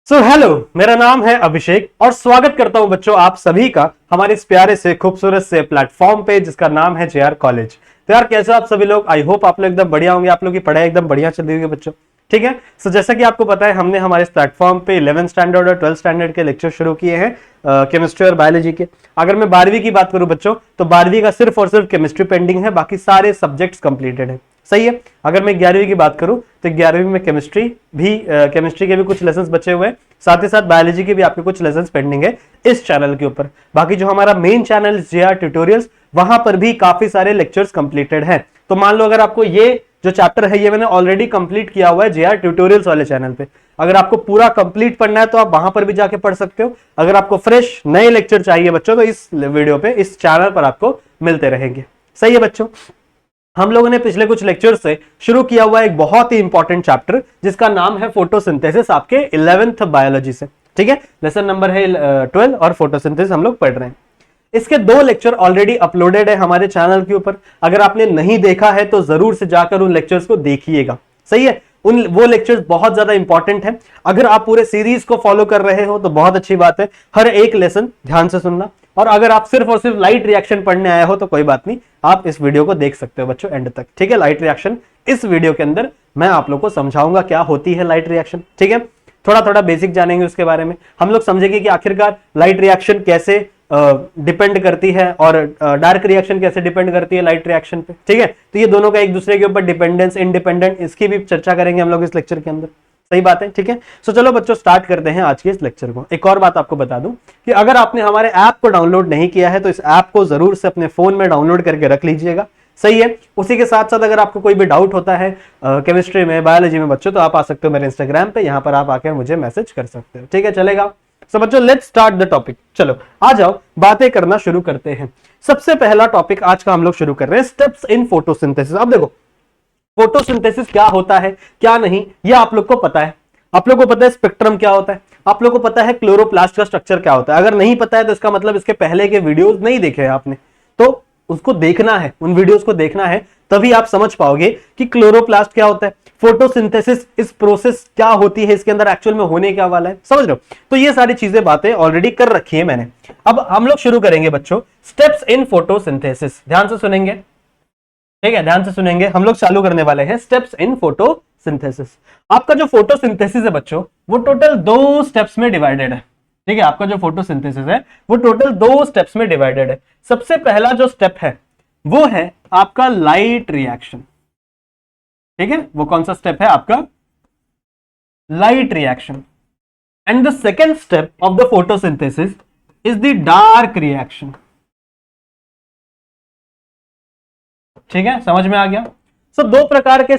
Hello, मेरा नाम है अभिषेक और स्वागत करता हूं बच्चों आप सभी का हमारे इस प्यारे से खूबसूरत से प्लेटफॉर्म पे जिसका नाम है जेआर कॉलेज। तो यार कैसे आप सभी लोग, आई होप आप लोग एकदम बढ़िया होंगे, आप लोग की पढ़ाई एकदम बढ़िया चल रही होगी बच्चों। ठीक है। जैसा कि आपको पता है हमने हमारे इस प्लेटफॉर्म पे 11th स्टैंडर्ड और 12th स्टैंडर्ड के लेक्चर शुरू किए हैं केमिस्ट्री और बायोलॉजी के। अगर मैं 12वीं की बात करूं बच्चों तो 12वीं का सिर्फ और सिर्फ केमिस्ट्री पेंडिंग है, बाकी सारे सब्जेक्ट्स कंप्लीटेड है। सही है। अगर मैं 11वीं की बात करूं तो 11वीं में केमिस्ट्री के भी कुछ लेसन बचे हुए हैं, साथ ही साथ बायोलॉजी के भी आपके कुछ लेसन पेंडिंग है इस चैनल के ऊपर। बाकी जो हमारा मेन चैनल जेआर ट्यूटोरियल्स, वहां पर भी काफी सारे लेक्चर्स कंप्लीटेड हैं। तो मान लो अगर आपको ये जो चैप्टर है ये मैंने ऑलरेडी कंप्लीट किया हुआ है जेआर ट्यूटोरियल्स वाले चैनल पे, अगर आपको पूरा कंप्लीट पढ़ना है तो आप वहां पर भी जाके पढ़ सकते हो। अगर आपको फ्रेश नए लेक्चर चाहिए बच्चों तो इस वीडियो पे, इस चैनल पर आपको मिलते रहेंगे। सही है बच्चों। हम लोगों ने पिछले कुछ लेक्चर से शुरू किया हुआ एक बहुत ही इंपॉर्टेंट चैप्टर जिसका नाम है फोटोसिंथेसिस, आपके 11th बायोलॉजी से। ठीक है। लेसन नंबर है 12 और फोटोसिंथेसिस हम लोग पढ़ रहे हैं। इसके 2 लेक्चर ऑलरेडी अपलोडेड है हमारे चैनल के ऊपर। अगर आपने नहीं देखा है तो जरूर से जाकर उन लेक्चर्स को देखिएगा। सही है। वो लेक्चर्स बहुत ज्यादा इंपॉर्टेंट है। अगर आप पूरे सीरीज को फॉलो कर रहे हो तो बहुत अच्छी बात है, हर एक लेसन ध्यान से सुनना। और अगर आप सिर्फ और सिर्फ लाइट रिएक्शन पढ़ने आए हो तो कोई बात नहीं, आप इस वीडियो को देख सकते हो बच्चों एंड तक। ठीक है। लाइट रिएक्शन इस वीडियो के अंदर मैं आप लोग को समझाऊंगा क्या होती है लाइट रिएक्शन। ठीक है। थोड़ा थोड़ा बेसिक जानेंगे उसके बारे में, हम लोग समझेंगे कि आखिरकार लाइट रिएक्शन कैसे डिपेंड करती है और डार्क रिएक्शन कैसे डिपेंड करती है लाइट रिएक्शन पे। ठीक है। तो ये दोनों का एक दूसरे के ऊपर डिपेंडेंस, इंडिपेंडेंट, इसकी भी चर्चा करेंगे हम लोग इस लेक्चर के अंदर। सही बात है। ठीक है। सो चलो बच्चों स्टार्ट करते हैं आज के इस लेक्चर को। एक और बात आपको बता दूं कि अगर आपने हमारे ऐप को डाउनलोड नहीं किया है तो इस ऐप को जरूर से अपने फोन में डाउनलोड करके रख लीजिएगा। सही है। उसी के साथ साथ अगर आपको कोई भी डाउट होता है केमिस्ट्री में, बायोलॉजी में बच्चों, तो आप आ सकते हो मेरे इंस्टाग्राम पे, यहां पर आप आकर मुझे मैसेज कर सकते हो। ठीक है, चलेगा। सो बच्चों लेट्स स्टार्ट द टॉपिक। चलो आ जाओ, बातें करना शुरू करते हैं। सबसे पहला टॉपिक आज का हम लोग शुरू कर रहे हैं, स्टेप्स इन फोटोसिंथेसिस। अब देखो फोटोसिंथेसिस क्या होता है क्या नहीं, ये आप लोग को पता है। आप लोग को पता है स्पेक्ट्रम क्या होता है, आप लोग को पता है क्लोरोप्लास्ट का स्ट्रक्चर क्या होता है। अगर नहीं पता है तो इसका मतलब इसके पहले के वीडियोस नहीं देखे हैं आपने, तो उसको देखना है, उन वीडियोस को देखना है, तभी आप समझ पाओगे कि क्लोरोप्लास्ट क्या होता है, फोटोसिंथेसिस इस प्रोसेस क्या होती है, इसके अंदर एक्चुअल में होने क्या वाला है। समझ रहे हो। तो ये सारी चीजें बातें ऑलरेडी कर रखी है मैंने। अब हम लोग शुरू करेंगे बच्चों स्टेप्स इन फोटोसिंथेसिस। ध्यान से सुनेंगे। ठीक है, ध्यान से सुनेंगे। हम लोग चालू करने वाले हैं स्टेप्स इन फोटोसिंथेसिस। आपका जो फोटोसिंथेसिस है बच्चों वो टोटल 2 स्टेप्स में डिवाइडेड है। ठीक है। आपका जो फोटोसिंथेसिस है वो टोटल 2 स्टेप्स में डिवाइडेड है। सबसे पहला जो स्टेप है वो है आपका लाइट रिएक्शन। ठीक है। वो कौन सा स्टेप है आपका? Light reaction. And the second step of the photosynthesis is the dark reaction. ठीक है, समझ में आ गया। सो 2 प्रकार के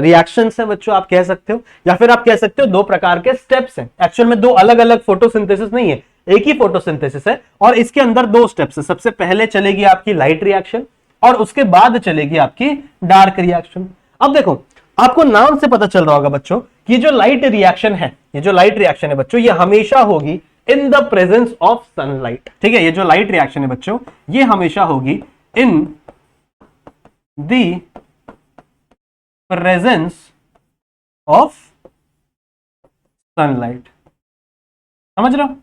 रिएक्शंस हैं बच्चों, आप कह सकते हो, या फिर आप कह सकते हो 2 प्रकार के स्टेप्स हैं। एक्चुअल में 2 अलग अलग फोटोसिंथेसिस नहीं है, एक ही फोटोसिंथेसिस है और इसके अंदर 2 स्टेप्स है। सबसे पहले चलेगी आपकी लाइट रिएक्शन और उसके बाद चलेगी आपकी डार्क रिएक्शन। अब देखो आपको नाम से पता चल रहा होगा बच्चों, ये जो लाइट रिएक्शन है, ये जो लाइट रिएक्शन है बच्चों, ये हमेशा होगी in the presence of sunlight. ठीक है। ये जो लाइट रिएक्शन है बच्चों ये हमेशा होगी in the presence of sunlight. समझ रहे हो।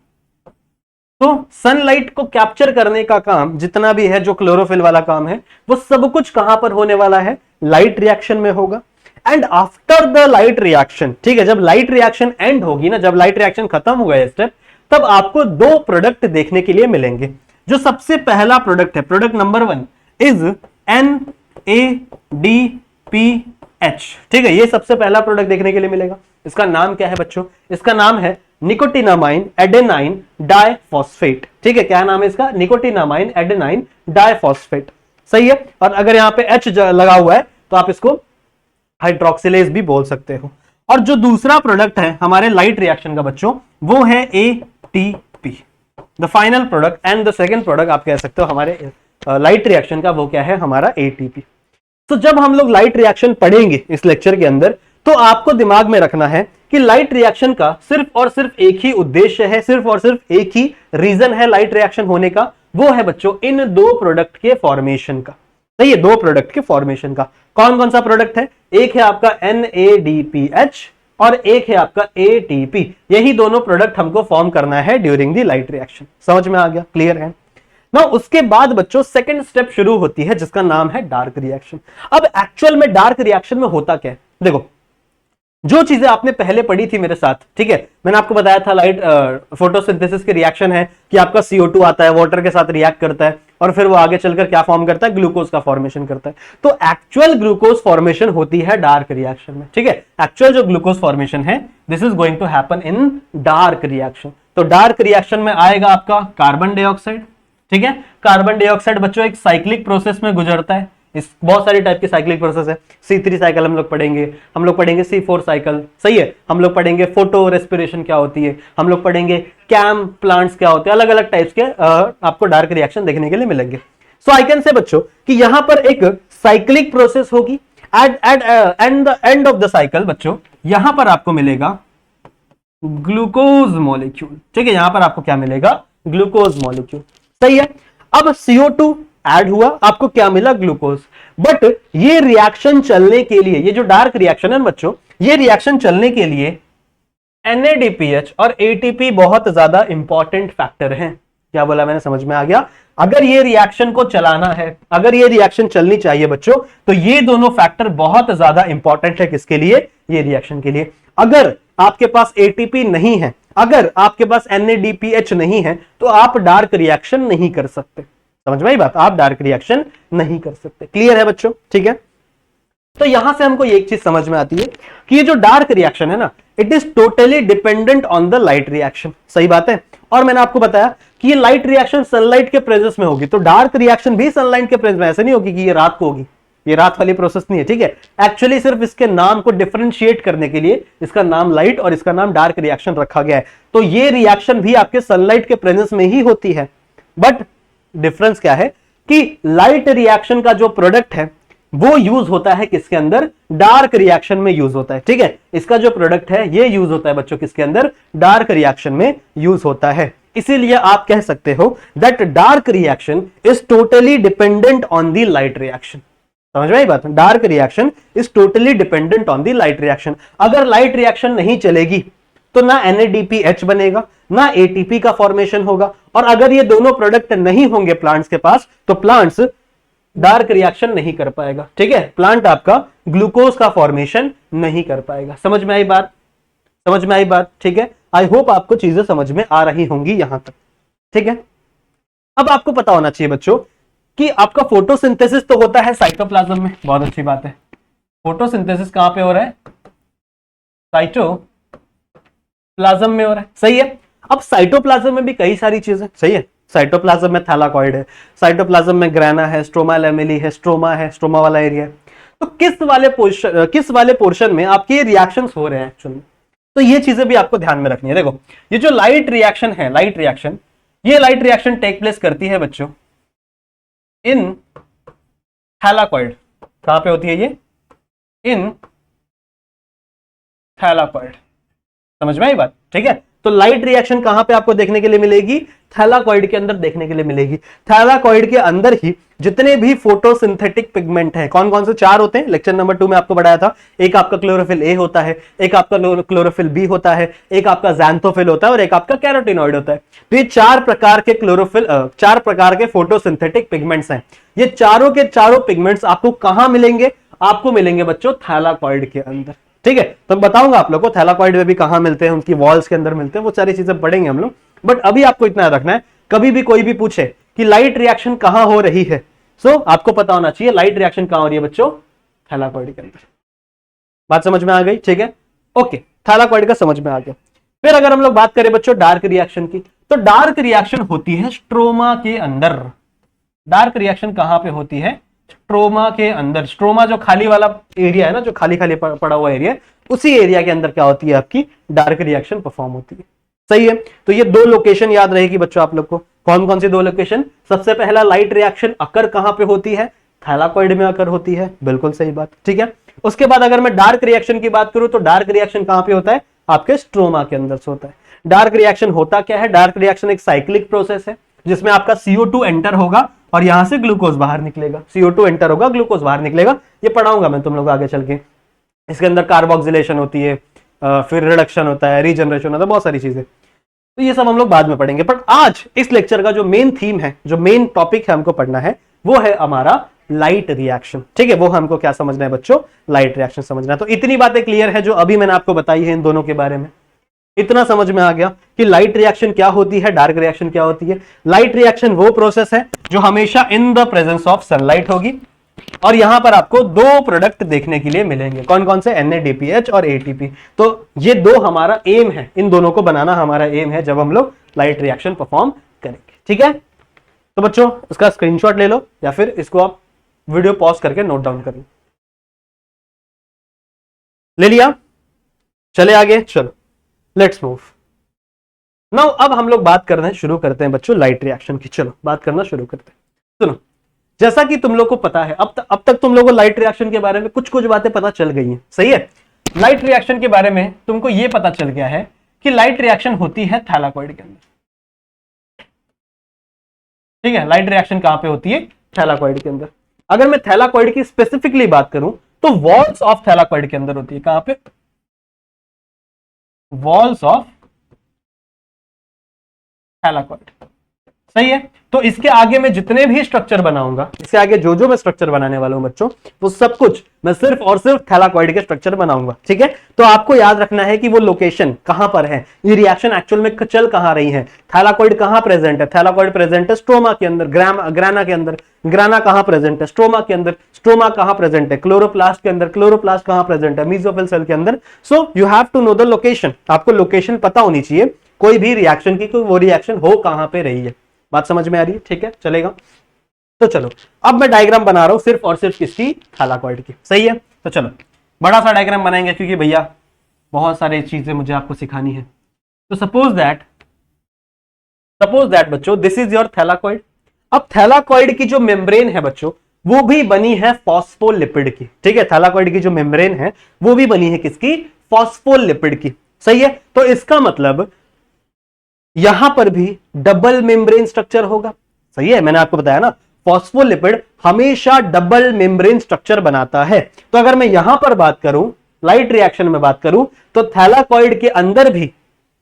तो सनलाइट को कैप्चर करने का काम जितना भी है, जो क्लोरोफिल वाला काम है, वो सब कुछ कहां पर होने वाला है? लाइट रिएक्शन में होगा। And after the light reaction, ठीक है, जब लाइट रिएक्शन एंड होगी ना, जब लाइट रिएक्शन खत्म हो गया स्टेप, तब आपको 2 प्रोडक्ट देखने के लिए मिलेंगे। जो सबसे पहला प्रोडक्ट है, प्रोडक्ट नंबर 1 इज NADPH। ठीक है, ये सबसे पहला प्रोडक्ट देखने के लिए मिलेगा। इसका नाम क्या है बच्चों? इसका नाम है निकोटिनामाइन एडेनाइन डाइफॉस्फेट। ठीक है, क्या नाम है इसका? निकोटिनामाइन एडेनाइन डाइफॉस्फेट। सही है। और अगर यहां पे H लगा हुआ है तो आप इसको हाइड्रोक्सिलेज भी बोल सकते हो। और जो दूसरा प्रोडक्ट है हमारे लाइट रिएक्शन का बच्चों वो है ATP, the final product. And the second product आप कह सकते हो हमारे लाइट रिएक्शन का, वो क्या है? हमारा ATP। तो जब हम लोग लाइट रिएक्शन पढ़ेंगे इस लेक्चर के अंदर तो आपको दिमाग में रखना है कि लाइट रिएक्शन का सिर्फ और सिर्फ एक ही उद्देश्य है, सिर्फ और सिर्फ एक ही रीजन है लाइट रिएक्शन होने का, वो है बच्चों इन 2 प्रोडक्ट के फॉर्मेशन का। सही है, 2 प्रोडक्ट के फॉर्मेशन का। कौन कौन सा प्रोडक्ट है? एक है आपका NADPH और एक है आपका एटीपी। यही दोनों प्रोडक्ट हमको फॉर्म करना है ड्यूरिंग द लाइट रिएक्शन। समझ में आ गया? क्लियर है ना? उसके बाद बच्चों सेकंड स्टेप शुरू होती है जिसका नाम है डार्क रिएक्शन। अब एक्चुअल में डार्क रिएक्शन में होता क्या है? देखो, जो चीजें आपने पहले पढ़ी थी मेरे साथ, ठीक है, मैंने आपको बताया था लाइट फोटोसिंथेसिस के रिएक्शन है कि आपका CO2 आता है, वाटर के साथ रिएक्ट करता है और फिर वो आगे चलकर क्या फॉर्म करता है? ग्लूकोज का फॉर्मेशन करता है। तो एक्चुअल ग्लूकोज फॉर्मेशन होती है डार्क रिएक्शन में, ठीक है। एक्चुअल जो ग्लूकोज फॉर्मेशन है this is going to happen in dark reaction. तो डार्क रिएक्शन में आएगा आपका कार्बन डाइऑक्साइड, ठीक है। कार्बन डाइऑक्साइड बच्चों एक साइक्लिक प्रोसेस में गुजरता है। इस बहुत सारी टाइप की साइक्लिक प्रोसेस है। C3 साइकिल हम लोग पढ़ेंगे C4 साइकिल, सही है। हम लोग पढ़ेंगे फोटो रेस्पिरेशन क्या होती है, हम लोग पढ़ेंगे कैम प्लांट्स क्या होते हैं। अलग अलग टाइप्स के आपको डार्क रिएक्शन देखने के लिए मिलेंगे। सो आई कैन से बच्चों कि यहां पर एक साइक्लिक प्रोसेस होगी। At the end of the cycle बच्चों यहां पर आपको मिलेगा ग्लूकोज मॉलिक्यूल, ठीक है। यहां पर आपको क्या मिलेगा? ग्लूकोज मॉलिक्यूल, सही है। अब CO2 ऐड हुआ, आपको क्या मिला? ग्लूकोज। बट ये रिएक्शन चलने के लिए, ये जो डार्क रिएक्शन है बच्चों, ये रिएक्शन चलने के लिए NADPH और ATP बहुत ज्यादा इंपॉर्टेंट फैक्टर हैं। क्या बोला मैंने? समझ में आ गया? अगर ये रिएक्शन को चलाना है, अगर ये रिएक्शन चलनी चाहिए बच्चों, तो ये दोनों फैक्टर बहुत ज्यादा इंपॉर्टेंट है। किसके लिए? ये रिएक्शन के लिए। अगर आपके पास ATP नहीं है, अगर आपके पास NADPH नहीं है, तो आप डार्क रिएक्शन नहीं कर सकते। समझ में आई बात? आप डार्क रिएक्शन नहीं कर सकते। क्लियर है बच्चों? ठीक है। तो यहां से हमको एक चीज समझ में आती है कि ये जो डार्क रिएक्शन है ना, it is totally dependent on the light reaction. सही बात है। और मैंने आपको बताया कि ये लाइट रिएक्शन सनलाइट के प्रेजेंस में होगी, तो डार्क रिएक्शन भी सनलाइट के प्रेजेंस में। ऐसे नहीं होगी कि ये रात को होगी, ये रात वाली प्रोसेस नहीं है, ठीक है। एक्चुअली सिर्फ इसके नाम को डिफरेंशिएट करने के लिए इसका नाम लाइट और इसका नाम डार्क रिएक्शन रखा गया है। तो ये रिएक्शन भी आपके सनलाइट के प्रेजेंस में ही होती है। बट डिफरेंस क्या है कि लाइट रिएक्शन का जो प्रोडक्ट है वो यूज होता है किसके अंदर? डार्क रिएक्शन में यूज होता है, ठीक है। इसका जो प्रोडक्ट है ये यूज होता है बच्चों किसके अंदर? डार्क रिएक्शन में यूज होता है। इसीलिए आप कह सकते हो that dark reaction is totally dependent on the light reaction. समझ में आई बात? Dark reaction is totally dependent on the light reaction. अगर लाइट रिएक्शन नहीं चलेगी तो ना NADPH बनेगा, ना ATP का फॉर्मेशन होगा। और अगर ये दोनों प्रोडक्ट नहीं होंगे प्लांट्स के पास, तो प्लांट्स डार्क रिएक्शन नहीं कर पाएगा, ठीक है। प्लांट आपका ग्लूकोज का फॉर्मेशन नहीं कर पाएगा। समझ में आई बात? समझ में आई बात? ठीक है। आई होप आपको चीजें समझ में आ रही होंगी यहां तक, ठीक है। अब आपको पता होना चाहिए बच्चों कि आपका फोटोसिंथेसिस तो होता है साइटोप्लाज्म में। बहुत अच्छी बात है। फोटोसिंथेसिस कहां पे हो रहा है? साइटोप्लाज्म में हो रहा है, सही है। अब साइटोप्लाज्म में भी कई सारी चीजें, सही है। साइटोप्लाज्म में थैलाकॉइड है, साइटोप्लाज्म में ग्रेना है, स्ट्रोमा लैमेली है, स्ट्रोमा है, स्ट्रोमा वाला एरिया है। तो किस वाले पोर्शन में आपके रिएक्शंस हो रहे हैं एक्चुअली, तो ये चीजें भी आपको ध्यान में रखनी है। देखो, ये जो लाइट रिएक्शन है, लाइट रिएक्शन टेक प्लेस करती है बच्चों इन थैलाकॉइड। कहां पे होती है ये? इन थैलाकॉइड। समझ में आई बात? ठीक है। तो लाइट रिएक्शन कहां पे आपको देखने के लिए मिलेगी? थैलाकॉइड के अंदर देखने के लिए मिलेगी। थैलाकॉइड के अंदर ही जितने भी फोटोसिंथेटिक पिगमेंट हैं, कौन कौन से? 4 होते हैं। लेक्चर नंबर 2 में आपको बताया था। एक आपका क्लोरोफिल ए होता है, एक आपका क्लोरोफिल बी होता है, एक आपका ज़ैंथोफिल होता है और एक आपका कैरोटिनॉइड होता है। तो ये 4 प्रकार के क्लोरोफिल 4 प्रकार के फोटोसिंथेटिक पिगमेंट्स हैं। ये चारों के चारों पिगमेंट्स आपको कहां मिलेंगे? आपको मिलेंगे बच्चों थैलाकॉइड के अंदर, ठीक है। तो बताऊंगा आप लोगों को थैलाकॉइड में भी कहां मिलते हैं, उनकी वॉल्स के अंदर मिलते हैं, वो सारी चीजें पढ़ेंगे हम लोग। बट अभी आपको इतना याद रखना है, कभी भी कोई भी पूछे कि लाइट रिएक्शन कहां हो रही है, सो आपको पता होना चाहिए लाइट रिएक्शन कहां हो रही है बच्चों? थैलाकॉइड के अंदर। बात समझ में आ गई? ठीक है, ओके। थैलाकॉइड का समझ में आ गया। फिर अगर हम लोग बात करें बच्चों डार्क रिएक्शन की, तो डार्क रिएक्शन होती है स्ट्रोमा के अंदर। डार्क रिएक्शन कहां पे होती है? स्ट्रोमा के अंदर। स्ट्रोमा जो खाली वाला एरिया है ना, जो खाली खाली पड़ा हुआ एरिया, उसी एरिया के अंदर क्या होती है? आपकी डार्क रिएक्शन परफॉर्म होती है, सही है। तो ये 2 लोकेशन याद रहेगी बच्चों आप लोग को। कौन कौन सी 2 लोकेशन? सबसे पहला लाइट रिएक्शन अकर कहां पे होती है? थैलाकॉइड में अकर होती है, बिल्कुल सही बात, ठीक है। उसके बाद अगर मैं डार्क रिएक्शन की बात करूं, तो डार्क रिएक्शन कहां पे होता है? आपके स्ट्रोमा के अंदर से होता है। डार्क रिएक्शन होता क्या है? डार्क रिएक्शन एक साइक्लिक प्रोसेस है जिसमें आपका CO2 एंटर होगा और यहां से ग्लूकोज बाहर निकलेगा। CO2 एंटर होगा, ग्लूकोज बाहर निकलेगा। ये पढ़ाऊंगा मैं तुम लोग आगे चल के। इसके अंदर कार्बोक्सिलेशन होती है, फिर रिडक्शन होता है, रीजनरेशन होता है, बहुत सारी चीजें, तो ये सब हम लोग बाद में पढ़ेंगे। बट आज इस लेक्चर का जो मेन थीम है, जो मेन टॉपिक है हमको पढ़ना है, वो है हमारा लाइट रिएक्शन। ठीक है, वो हमको क्या समझना है बच्चों, लाइट रिएक्शन समझना है। तो इतनी बातें क्लियर है जो अभी मैंने आपको बताई है इन दोनों के बारे में, इतना समझ में आ गया कि लाइट रिएक्शन क्या होती है, डार्क रिएक्शन क्या होती है। लाइट रिएक्शन वो प्रोसेस है जो हमेशा in the presence of sunlight होगी, और यहां पर आपको दो प्रोडक्ट देखने के लिए मिलेंगे। कौन कौन से, NADPH और ATP। तो ये दो हमारा एम है, इन दोनों को बनाना हमारा एम है जब हम लोग लाइट रिएक्शन परफॉर्म करेंगे। ठीक है, तो बच्चों इसका स्क्रीनशॉट ले लो या फिर इसको आप वीडियो पॉज करके नोट डाउन कर लो। ले लिया, चले आगे, चलो लेट्स मूव नाउ। अब हम लोग बात करना शुरू करते हैं बच्चों लाइट रिएक्शन की। चलो बात करना शुरू करते हैं। सुनो, जैसा कि तुम लोग को पता है, अब तक तुम लोगों को लाइट रिएक्शन के बारे में कुछ कुछ बातें पता चल गई हैं, सही है। लाइट रिएक्शन के बारे में तुमको यह पता चल गया है कि लाइट रिएक्शन होती है थैलाकॉइड के अंदर। ठीक है, लाइट रिएक्शन कहां पे होती है, थैलाकॉइड के अंदर। अगर मैं थैलाकॉइड की स्पेसिफिकली बात करूं तो वॉल्स ऑफ थैलाकॉइड के अंदर होती है। कहां पे, वॉल्स ऑफ थैलाकॉइड, सही है। तो इसके आगे मैं जितने भी स्ट्रक्चर बनाऊंगा, इसके आगे जो जो मैं स्ट्रक्चर बनाने वाला हूं बच्चों, वो सब कुछ मैं सिर्फ और सिर्फ थैलाकॉइड के स्ट्रक्चर बनाऊंगा। ठीक है, तो आपको याद रखना है कि वो लोकेशन कहां पर है, ये रिएक्शन एक्चुअल में चल कहां रही है, थैलाकॉइड कहां प्रेजेंट है। थैलाकॉइड प्रेजेंट है स्ट्रोमा के अंदर, ग्राना के अंदर, ग्राना कहां प्रेजेंट है, स्ट्रोमा के अंदर, स्ट्रोमा कहां प्रेजेंट है, क्लोरोप्लास्ट के अंदर, क्लोरोप्लास्ट कहां प्रेजेंट है, मेसोफिल सेल के अंदर। So you have to know the location, आपको लोकेशन पता होनी चाहिए कोई भी रिएक्शन की, कोई वो रिएक्शन हो कहां पे रही है। बात समझ में आ रही है, ठीक है, चलेगा। तो चलो अब मैं डायग्राम बना रहा हूं सिर्फ और सिर्फ किसकी, थैलाकॉइड की, सही है। तो चलो बड़ा सा डायग्राम बनाएंगे क्योंकि भैया बहुत सारी चीजें मुझे आपको सिखानी है। तो सपोज दैट बच्चों दिस इज योर थैलाकॉइड। अब थैलाकॉइड की जो मेम्ब्रेन है बच्चों, वो भी बनी है फॉस्फोलिपिड की। ठीक है, थैलाकॉइड की जो मेम्ब्रेन है वो भी बनी है किसकी, फॉस्फोलिपिड की, सही है। तो इसका मतलब यहां पर भी डबल मेम्ब्रेन स्ट्रक्चर होगा, सही है। मैंने आपको बताया ना, फॉस्फोलिपिड हमेशा डबल मेम्ब्रेन स्ट्रक्चर बनाता है। तो अगर मैं यहां पर बात करूं, लाइट रिएक्शन में बात करूं, तो थैलाकॉइड के अंदर भी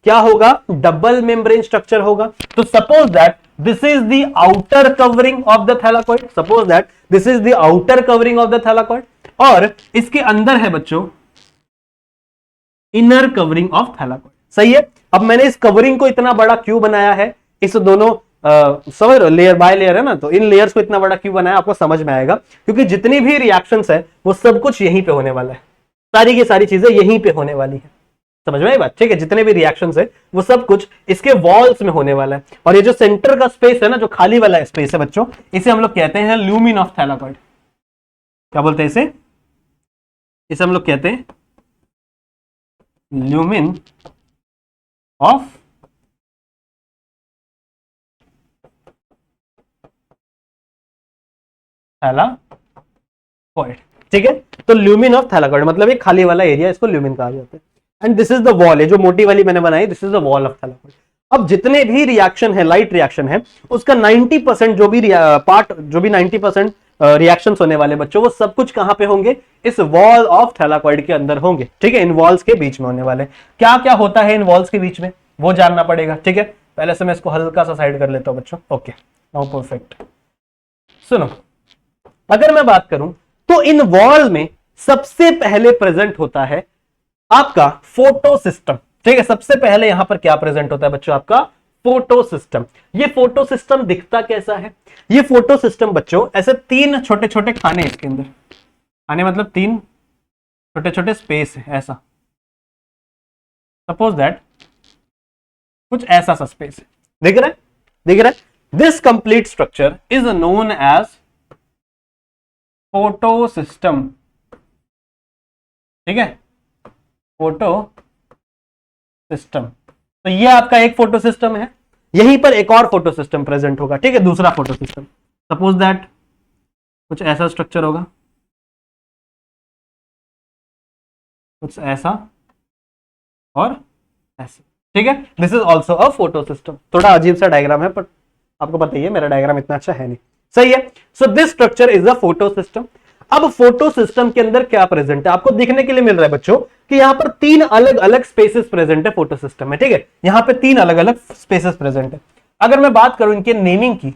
क्या होगा, डबल मेम्ब्रेन स्ट्रक्चर होगा। तो suppose that this is the outer covering of the thylakoid, suppose that this is the outer covering of the thylakoid, और इसके अंदर है बच्चों इनर कवरिंग ऑफ थैलाकॉइड, सही है। अब मैंने इस कवरिंग को इतना बड़ा क्यों बनाया है, इस दोनों समझ लेयर बाय लेयर है ना, तो इन लेयर्स को इतना बड़ा क्यों बनाया, आपको समझ में आएगा। क्योंकि जितनी भी रिएक्शंस है वो सब कुछ यहीं पे होने वाला है, सारी की सारी चीजें यहीं पे होने वाली है, समझ में आई बात, ठीक है। जितने भी रिएक्शंस है वो सब कुछ इसके वॉल्स में होने वाला है। और ये जो सेंटर का स्पेस है ना, जो खाली वाला स्पेस है बच्चों, इसे हम लोग कहते हैं ल्यूमिन ऑफ थैलाकॉइड। क्या बोलते हैं इसे हम लोग कहते हैं ल्यूमिन ऑफ थैलाकॉइड, ठीक है। तो ल्यूमिन ऑफ थैलाकॉइड मतलब ये खाली वाला एरिया, इसको ल्यूमिन कहा जाता है। And this is the wall, ये जो मोटी वाली मैंने बनाई, this is the wall of thylakoid. अब जितने भी रिएक्शन है, लाइट रिएक्शन है, उसका 90% जो भी पार्ट, जो भी 90% रिएक्शंस होने वाले बच्चों, वो सब कुछ कहां पे होंगे, इस वॉल ऑफ थैलाकॉइड के अंदर होंगे, ठीक है। इन वॉल्स के बीच में होने वाले, क्या क्या होता है इन वॉल्स के बीच में वो जानना पड़ेगा, ठीक है। पहले से मैं इसको हल्का सा साइड कर लेता हूं बच्चों, ओके नाउ परफेक्ट। सुनो, अगर मैं बात करूं तो इन वॉल में सबसे पहले प्रेजेंट होता है आपका फोटो सिस्टम, ठीक है। सबसे पहले यहां पर क्या प्रेजेंट होता है बच्चों, आपका फोटो सिस्टम। ये फोटो सिस्टम दिखता कैसा है, ये फोटो सिस्टम बच्चों ऐसे तीन छोटे छोटे खाने, इसके अंदर खाने मतलब तीन छोटे छोटे स्पेस है, ऐसा सपोज दैट कुछ ऐसा सा स्पेस है, दिख रहा है, दिख रहा है। This complete structure is known as photosystem, ठीक है, फोटो सिस्टम। तो ये आपका एक फोटो सिस्टम है, यहीं पर एक और फोटो सिस्टम प्रेजेंट होगा, ठीक है, दूसरा फोटो सिस्टम। सपोज दैट कुछ ऐसा स्ट्रक्चर होगा, कुछ ऐसा और ऐसा, ठीक है। This is also a photo system. थोड़ा अजीब सा डायग्राम है, पर आपको पता ही है मेरा डायग्राम इतना अच्छा है नहीं, सही है। So this structure is a photo system. अब फोटो सिस्टम के अंदर क्या प्रेजेंट है आपको देखने के लिए मिल रहा है बच्चों कि यहां पर 3 अलग अलग स्पेसेस प्रेजेंट है फोटो सिस्टम में, ठीक है। यहां पे 3 अलग अलग स्पेसेस प्रेजेंट है। अगर मैं बात करूं इनके नेमिंग की,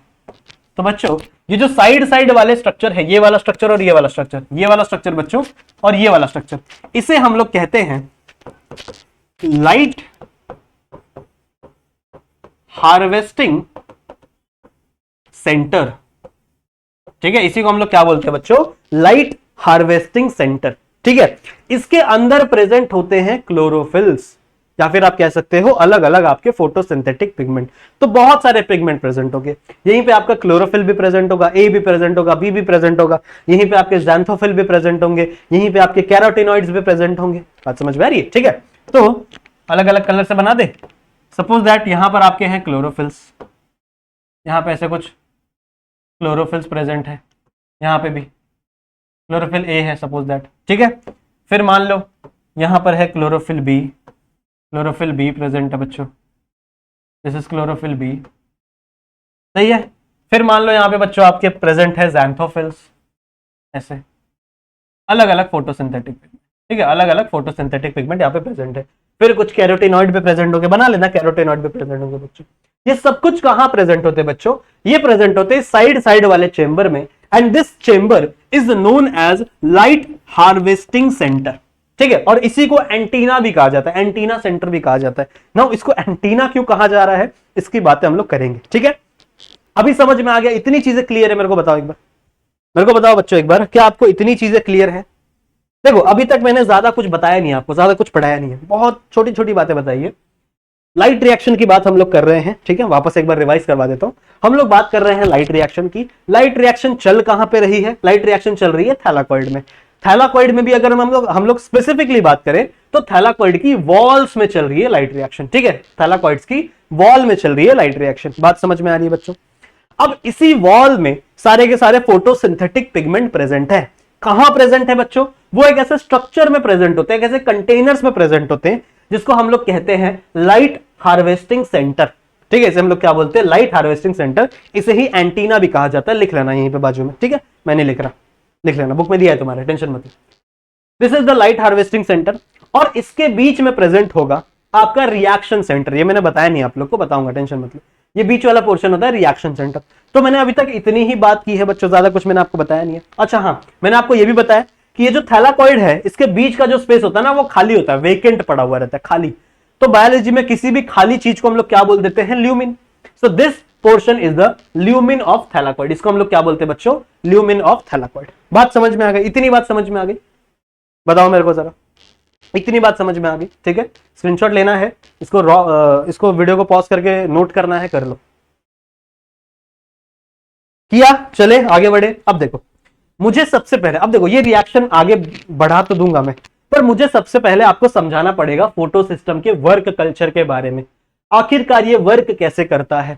तो बच्चों ये जो साइड साइड वाले स्ट्रक्चर है, ये वाला स्ट्रक्चर और ये वाला स्ट्रक्चर, ये वाला स्ट्रक्चर बच्चों और ये वाला स्ट्रक्चर, इसे हम लोग कहते हैं लाइट हार्वेस्टिंग सेंटर, ठीक है। इसी को हम लोग क्या बोलते हैं बच्चों, लाइट हार्वेस्टिंग सेंटर, ठीक है। इसके अंदर प्रेजेंट होते हैं क्लोरोफिल्स, या फिर आप कह सकते हो अलग अलग आपके फोटोसिंथेटिक पिगमेंट। तो बहुत सारे पिगमेंट प्रेजेंट होंगे, यहीं पे आपका क्लोरोफिल भी प्रेजेंट होगा, ए भी प्रेजेंट होगा, बी भी प्रेजेंट होगा, यहीं पे आपके ज़ैंथोफिल भी प्रेजेंट होंगे, यहीं पे आपके कैरोटिनॉइड्स भी प्रेजेंट होंगे। बात समझ में आ रही है, ठीक है। तो अलग अलग कलर से बना दे। सपोज दैट यहां पर आपके हैं क्लोरोफिल्स, यहां पे ऐसे कुछ क्लोरोफिल्स प्रेजेंट है, यहां पे भी क्लोरोफिल ए है सपोज दैट, ठीक है। फिर मान लो यहां पर है chlorophyll b, chlorophyll b present है बच्चों, दिस इज क्लोरोफिल बी, सही है। फिर मान लो यहां पे बच्चों आपके प्रेजेंट है ज़ैंथोफिल्स, ऐसे अलग अलग फोटोसिंथेटिक पिगमेंट, ठीक है, अलग अलग फोटोसिंथेटिक पिगमेंट यहाँ पे प्रेजेंट है। फिर कुछ कैरोटिनॉइड भी प्रेजेंट होंगे, बना लेना, कैरोटिनॉइड भी प्रेजेंट होंगे बच्चों। ये सब कुछ कहां प्रेजेंट होते हैं बच्चों, ये प्रेजेंट होते हैं साइड साइड वाले चेंबर में, and this chamber is known as light harvesting centre, ठीक है। और इसी को एंटीना भी कहा जाता है, एंटीना सेंटर भी कहा जाता है ना। इसको एंटीना क्यों कहा जा रहा है, इसकी बातें हम लोग करेंगे, ठीक है। अभी समझ में आ गया, इतनी चीजें क्लियर है, मेरे को बताओ एक बार, मेरे को बताओ बच्चों एक बार, क्या आपको इतनी चीजें क्लियर है। देखो अभी तक मैंने ज्यादा कुछ बताया नहीं, आपको ज्यादा कुछ पढ़ाया नहीं है, बहुत छोटी छोटी बातें बताई है। लाइट रिएक्शन की बात हम लोग कर रहे हैं, ठीक है। वापस एक बार रिवाइज करवा देता हूं। हम लोग बात कर रहे हैं लाइट रिएक्शन की। लाइट रिएक्शन चल कहां पे रही है, लाइट रिएक्शन चल रही है थैलाकॉइड में। थैलाकॉइड में भी अगर हम लोग स्पेसिफिकली बात करें तो थैलाकॉइड की वॉल्स में चल रही है लाइट रिएक्शन, ठीक है। थैलाकॉइड्स की वॉल में चल रही है लाइट रिएक्शन। बात समझ में आ रही है बच्चों। अब इसी वॉल में सारे के सारे फोटोसिंथेटिक पिगमेंट प्रेजेंट है। कहां प्रेजेंट है बच्चों, वो एक ऐसे स्ट्रक्चर में प्रेजेंट होते हैं, ऐसे कंटेनर्स में प्रेजेंट होते हैं, जिसको हम लोग कहते हैं लाइट हार्वेस्टिंग सेंटर, ठीक है। इसे हम लोग क्या बोलते हैं, लाइट हार्वेस्टिंग सेंटर। इसे ही एंटीना भी कहा जाता है, लिख लेना यहीं पे बाजू में, ठीक है। मैं नहीं लिख रहा, लिख लेना, बुक में दिया है तुम्हारे, टेंशन मत। This is the light harvesting centre, और इसके बीच में प्रेजेंट होगा आपका रिएक्शन सेंटर। ये मैंने बताया नहीं, आप लोग को बताऊंगा, टेंशन मत लो। ये बीच वाला पोर्शन होता है रिएक्शन सेंटर। तो मैंने अभी तक इतनी ही बात की है बच्चों, ज्यादा कुछ मैंने आपको बताया नहीं है। अच्छा हाँ, मैंने आपको ये भी बताया कि ये जो थैलाकॉइड है, इसके बीच का जो स्पेस होता है ना, वो खाली होता है, वेकेंट पड़ा हुआ रहता है, खाली। तो बायोलॉजी में किसी भी खाली चीज को हम लोग क्या बोल देते हैं, lumen. So this portion is the lumen of thylakoid. इसको हम लोग क्या बोलते हैं बच्चों, ल्यूमिन ऑफ थैलाकॉइड। बात समझ में आ गई, इतनी बात समझ में आ गई, बताओ मेरे को जरा, इतनी बात समझ में आ गई, ठीक है। स्क्रीनशॉट लेना है, इसको वीडियो को पॉज करके नोट करना है, कर लो। किया, चले आगे बढ़े। अब देखो, मुझे सबसे पहले, अब देखो ये रिएक्शन आगे बढ़ा तो दूंगा मैं, पर मुझे सबसे पहले आपको समझाना पड़ेगा फोटो सिस्टम के वर्क कल्चर के बारे में। आखिरकार ये वर्क कैसे करता है,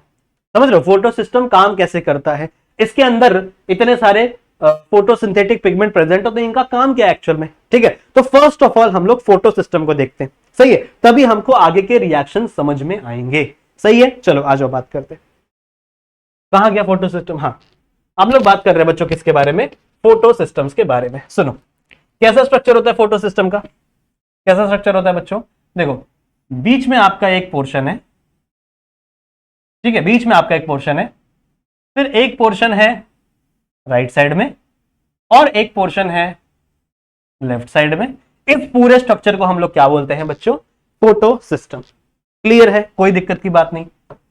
समझ लो, फोटो सिस्टम काम कैसे करता है। इसके अंदर इतने सारे फोटोसिंथेटिक पिगमेंट प्रेजेंट होते हैं, इनका काम क्या है एक्चुअल में, ठीक है। तो फर्स्ट ऑफ ऑल हम लोग फोटो सिस्टम को देखते हैं, सही है, तभी हमको आगे के रिएक्शन समझ में आएंगे, सही है। चलो आ जाओ बात करते हैं। कहां गया फोटो सिस्टम, हाँ, हम लोग बात कर रहे हैं बच्चों किसके बारे में, फोटो सिस्टम्स के बारे में। सुनो, कैसा स्ट्रक्चर होता है फोटो सिस्टम का, कैसा स्ट्रक्चर होता है बच्चों। देखो, बीच में आपका एक पोर्शन है, ठीक है, बीच में आपका एक पोर्शन है, फिर एक पोर्शन है राइट साइड में, और एक पोर्शन है लेफ्ट साइड में। इस पूरे स्ट्रक्चर को हम लोग क्या बोलते हैं बच्चों, फोटो सिस्टम। क्लियर है, कोई दिक्कत की बात नहीं,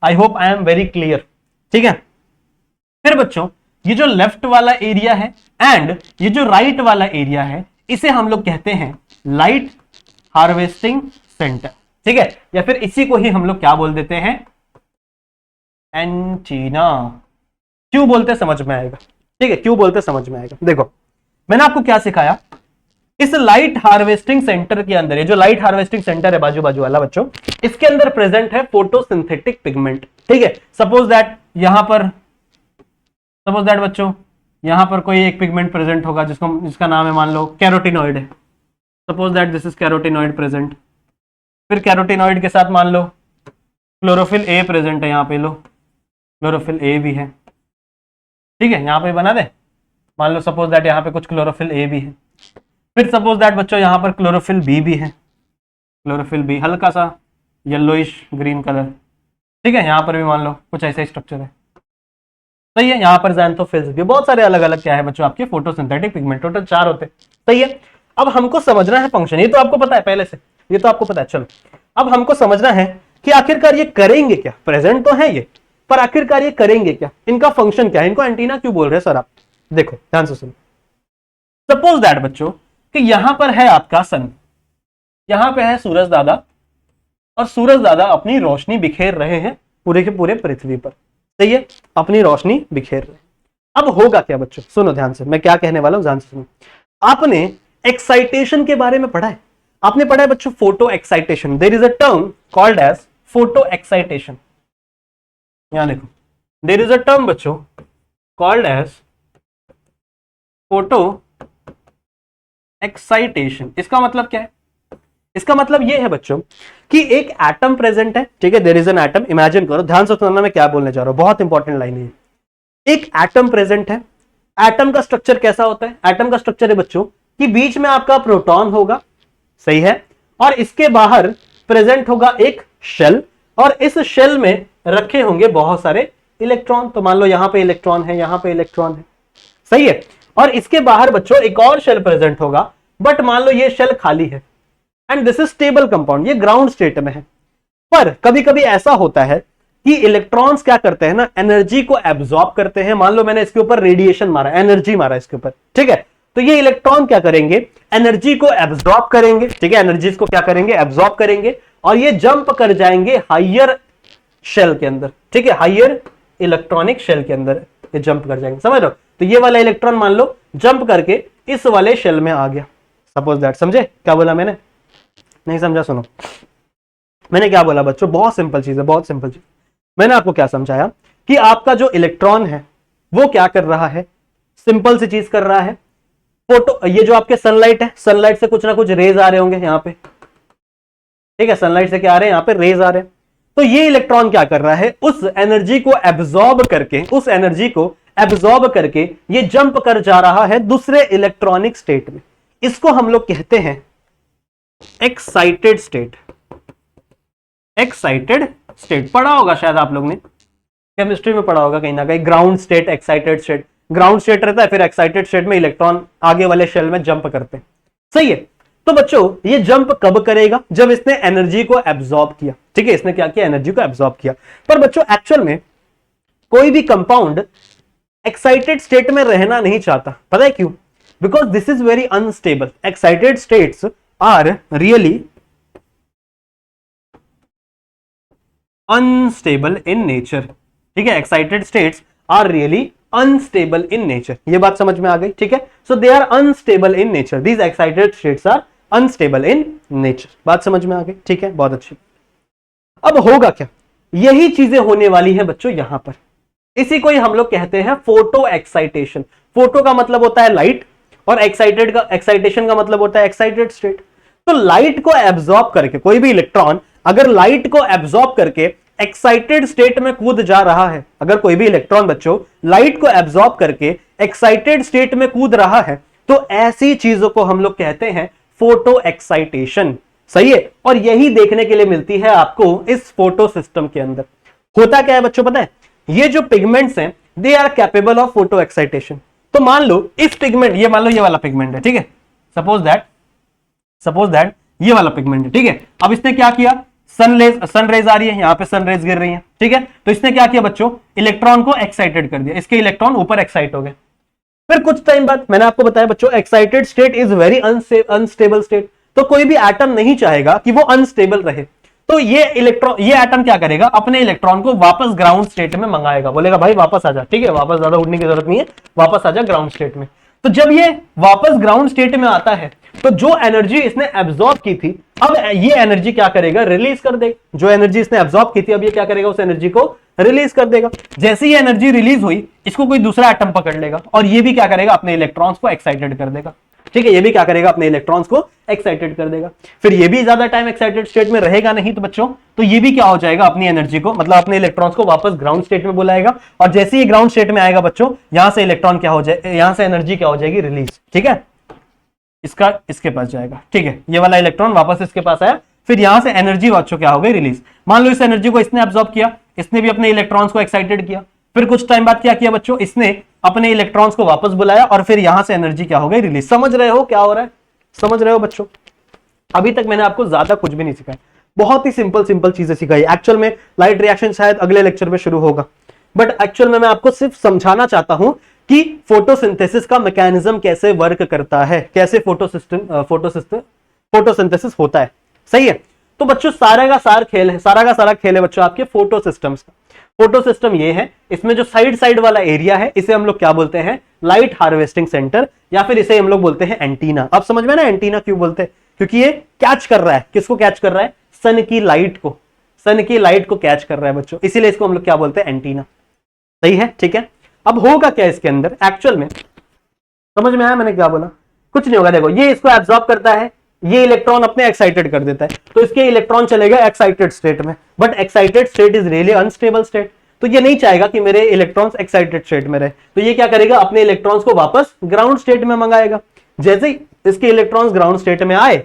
I hope I am very clear, ठीक है। फिर बच्चों, ये जो लेफ्ट वाला एरिया है एंड ये जो राइट वाला एरिया है, इसे हम लोग कहते हैं लाइट हार्वेस्टिंग सेंटर, ठीक है, या फिर इसी को ही हम लोग क्या बोल देते हैं, एंटीना। क्यों बोलते समझ में आएगा, ठीक है, क्यों बोलते समझ में आएगा। देखो, मैंने आपको क्या सिखाया, इस लाइट हार्वेस्टिंग सेंटर के अंदर, ये जो लाइट हार्वेस्टिंग सेंटर है बाजू बाजू वाला बच्चों, इसके अंदर प्रेजेंट है फोटोसिंथेटिक पिगमेंट, ठीक है। सपोज दैट बच्चों, यहां पर कोई एक पिगमेंट प्रेजेंट होगा जिसका नाम है, मान लो कैरोटिनॉइड है, suppose that this is carotenoid present. फिर कैरोटिनॉइड के साथ मान लो क्लोरोफिल ए प्रेजेंट है, यहां पे लो क्लोरोफिल ए भी है, ठीक है, यहां पे बना दे, मान लो सपोज दैट यहाँ पे कुछ क्लोरोफिल ए भी है, फिर सपोज दैट बच्चों यहाँ पर क्लोरोफिल बी भी है, क्लोरोफिल बी हल्का सा येलोइश ग्रीन कलर, ठीक है। यहाँ पर भी मान लो कुछ ऐसा ही स्ट्रक्चर है, सही है। यहाँ पर ज़ैंथोफिल्स भी, बहुत सारे अलग अलग क्या है बच्चों आपके फोटोसिंथेटिक पिगमेंट, टोटल 4 होते, सही है। अब हमको समझना है फंक्शन, ये तो आपको पता है पहले से, ये तो आपको पता है। चलो अब हमको समझना है कि आखिरकार ये करेंगे क्या, प्रेजेंट तो है ये, पर आखिरकार ये करेंगे क्या, इनका फंक्शन क्या है, इनको एंटीना क्यों बोल रहे हैं सर आप। देखो ध्यान से सुनो, सपोज दैट बच्चों कि यहां पर है आपका सन, यहां पे है सूरज दादा, और सूरज दादा अपनी रोशनी बिखेर रहे हैं पूरे के पूरे पृथ्वी पर, सही है, अपनी रोशनी बिखेर रहे हैं। अब होगा क्या बच्चों, सुनो ध्यान से, मैं क्या कहने वाला हूं ध्यान से सुनो। आपने एक्साइटेशन के बारे में पढ़ा है, आपने पढ़ा है बच्चों photo excitation, there is a term called as photo excitation. यहां देखो, देयर इज अ टर्म बच्चों कॉल्ड एज फोटो एक्साइटेशन। इसका मतलब क्या है, इसका मतलब यह है बच्चों कि एक एटम प्रेजेंट है, ठीक है, there is an atom, imagine करो, ध्यान से सुनना मैं क्या बोलने जा रहा हूं, बहुत इंपॉर्टेंट लाइन है। एक एटम प्रेजेंट है, एटम का स्ट्रक्चर कैसा होता है, एटम का स्ट्रक्चर है बच्चों कि बीच में आपका प्रोटॉन होगा, सही है, और इसके बाहर प्रेजेंट होगा एक शेल, और इस शेल में रखे होंगे बहुत सारे इलेक्ट्रॉन। तो मान लो यहां पे इलेक्ट्रॉन है, यहां पे इलेक्ट्रॉन है, सही है, और इसके बाहर बच्चों एक और शेल प्रेजेंट होगा, बट मान लो ये शेल खाली है, and this is stable compound, ये ग्राउंड स्टेट में है। पर कभी कभी ऐसा होता है कि इलेक्ट्रॉन्स क्या करते हैं ना, एनर्जी को एब्जॉर्ब करते हैं। मान लो मैंने इसके ऊपर रेडिएशन मारा, एनर्जी मारा इसके ऊपर, ठीक है, तो ये इलेक्ट्रॉन क्या करेंगे, एनर्जी को एब्जॉर्ब करेंगे, ठीक है, एनर्जी को क्या करेंगे, एब्जॉर्ब करेंगे, और ये जंप कर जाएंगे हायर शेल के अंदर, ठीक है, हायर इलेक्ट्रॉनिक शेल के अंदर ये जंप कर जाएंगे, समझ लो। तो ये वाला इलेक्ट्रॉन मान लो जंप करके इस वाले शेल में आ गया, सपोज दैट, समझे क्या बोला मैंने, नहीं समझा, सुनो मैंने क्या बोला बच्चों, बहुत सिंपल चीज है, बहुत सिंपल चीज। मैंने आपको क्या समझाया कि आपका जो इलेक्ट्रॉन है वो क्या कर रहा है, सिंपल सी चीज कर रहा है, फोटो, ये जो आपके सनलाइट है, सनलाइट से कुछ ना कुछ रेज आ रहे होंगे यहाँ पे, ठीक है, सनलाइट से क्या आ रहे हैं, यहाँ पे रेज आ रहे हैं। तो ये इलेक्ट्रॉन क्या कर रहा है, उस एनर्जी को एब्जॉर्ब करके, उस एनर्जी को एब्जॉर्ब करके ये जंप कर जा रहा है दूसरे इलेक्ट्रॉनिक स्टेट में। इसको हम लोग कहते हैं एक्साइटेड स्टेट। एक्साइटेड स्टेट पढ़ा होगा शायद आप लोग ने, केमिस्ट्री में पढ़ा होगा कहीं ना कहीं, ground state, excited state. Ground state रहता है, फिर एक्साइटेड स्टेट में इलेक्ट्रॉन आगे वाले शेल में जंप करते हैं, सही है। तो बच्चों ये जंप कब करेगा, जब इसने एनर्जी को एब्जॉर्ब किया, ठीक है, इसने क्या किया, एनर्जी को एब्जॉर्ब किया। पर बच्चों एक्चुअल में कोई भी कंपाउंड एक्साइटेड स्टेट में रहना नहीं चाहता, पता है क्यों, because this is very unstable. Excited states are really unstable in nature, ठीक है, excited states are really unstable in nature, ये बात समझ में आ गई, ठीक है। So they are unstable in nature, these excited states are unstable in nature, बात समझ में आ गई, ठीक है, बहुत अच्छी। अब होगा क्या, यही चीजें होने वाली है बच्चों यहां पर, इसी को ही हम लोग कहते हैं फोटो एक्साइटेशन। फोटो का मतलब होता है लाइट, और एक्साइटेशन का मतलब होता है एक्साइटेड स्टेट। तो लाइट को एब्जॉर्ब करके, कोई भी इलेक्ट्रॉन अगर लाइट को एब्जॉर्ब करके एक्साइटेड स्टेट में कूद जा रहा है, अगर कोई भी इलेक्ट्रॉन बच्चों लाइट को एब्जॉर्ब करके एक्साइटेड स्टेट में कूद रहा है, तो ऐसी चीजों को हम लोग कहते हैं फोटो एक्साइटेशन, सही है। और यही देखने के लिए मिलती है आपको इस फोटो सिस्टम के अंदर। होता क्या है बच्चों पता है, ये जो पिगमेंट्स हैं they are capable of photo excitation. तो मान लो इस पिगमेंट, ये मान लो ये वाला पिगमेंट है, ठीक है, सपोज दैट ये वाला पिगमेंट है, ठीक है। अब इसने क्या किया, सन रेज आ रही है, यहां पे सन रेज गिर रही है, ठीक है, तो इसने क्या किया बच्चों, इलेक्ट्रॉन को एक्साइटेड कर दिया, इसके इलेक्ट्रॉन ऊपर एक्साइट हो गए। फिर कुछ टाइम बाद मैंने आपको बताया बच्चों, excited state is very unstable state, तो कोई भी एटम नहीं चाहेगा कि वो अनस्टेबल रहे। तो ये एटम क्या करेगा, अपने इलेक्ट्रॉन को वापस ग्राउंड स्टेट में मंगाएगा, बोलेगा भाई वापस आ जा, ठीक है, वापस ज्यादा उड़ने की जरूरत नहीं है, वापस आ जा ग्राउंड स्टेट में। तो जब ये वापस ग्राउंड स्टेट में आता है, तो जो एनर्जी इसने एब्जॉर्ब की थी, अब ये एनर्जी क्या करेगा, रिलीज कर देगा। जो एनर्जी इसने एब्जॉर्ब की थी, अब ये क्या करेगा, उस एनर्जी को रिलीज कर देगा। जैसे ही एनर्जी रिलीज हुई, इसको कोई दूसरा एटम पकड़ लेगा, और ये भी क्या करेगा, अपने इलेक्ट्रॉन्स को एक्साइटेड कर देगा। ठीक है, ये भी क्या करेगा, अपने इलेक्ट्रॉन्स को एक्साइटेड कर देगा। फिर ये भी ज्यादा टाइम एक्साइटेड स्टेट में रहेगा नहीं तो बच्चों, तो ये भी क्या हो जाएगा, अपनी एनर्जी को मतलब अपने इलेक्ट्रॉन्स को वापस ग्राउंड स्टेट में बुलाएगा। और जैसे ही ग्राउंड स्टेट में आएगा बच्चों, यहां से इलेक्ट्रॉन क्या हो जाए, यहां से एनर्जी क्या हो जाएगी, रिलीज। ठीक है, इसका इसके पास जाएगा। ठीक है, ये वाला इलेक्ट्रॉन वापस इसके पास आया, फिर यहां से एनर्जी बच्चों क्या हो गई, रिलीज। मान लो इस एनर्जी को इसने एब्जॉर्ब किया, इसने भी अपने इलेक्ट्रॉन्स को एक्साइटेड किया। फिर कुछ टाइम बाद क्या किया बच्चों, इसने अपने इलेक्ट्रॉन्स को वापस बुलाया और फिर यहां से एनर्जी क्या हो गई, रिलीज। समझ रहे हो क्या हो रहा है, समझ रहे हो बच्चों? अभी तक मैंने आपको ज्यादा कुछ भी नहीं सिखाया, बहुत ही सिंपल सिंपल चीजें सिखाई। एक्चुअल में लाइट रिएक्शन शायद अगले लेक्चर में शुरू होगा, बट एक्चुअल में मैं आपको सिर्फ समझाना चाहता हूं कि फोटोसिंथेसिस का मैकेनिज्म कैसे वर्क करता है, कैसे फोटोसिंथेसिस होता है। सही है, तो बच्चों सारा का सारा खेल है बच्चों आपके फोटो सिस्टम्स का। फोटो सिस्टम ये है, इसमें जो साइड साइड वाला एरिया है इसे हम लोग क्या बोलते हैं, लाइट हार्वेस्टिंग सेंटर, या फिर इसे हम लोग बोलते हैं एंटीना। अब समझ में ना एंटीना क्यों बोलते हैं, क्योंकि ये कैच कर रहा है, किसको कैच कर रहा है, सन की लाइट को, सन की लाइट को कैच कर रहा है बच्चों, इसीलिए इसको हम लोग क्या बोलते हैं, एंटीना। सही है, ठीक है। अब होगा क्या इसके अंदर, एक्चुअल में समझ में आया मैंने क्या बोला, कुछ नहीं होगा। देखो ये इसको एब्जॉर्ब करता है, ये इलेक्ट्रॉन अपने एक्साइटेड कर देता है, तो इसके इलेक्ट्रॉन चलेगा एक्साइटेड स्टेट में, but excited state is really unstable state, तो ये नहीं चाहेगा कि मेरे इलेक्ट्रॉन्स एक्साइटेड स्टेट में रहे, तो ये क्या करेगा, अपने इलेक्ट्रॉन्स को वापस ग्राउंड स्टेट में मंगाएगा। जैसे ही इसके इलेक्ट्रॉन्स ग्राउंड स्टेट में आए,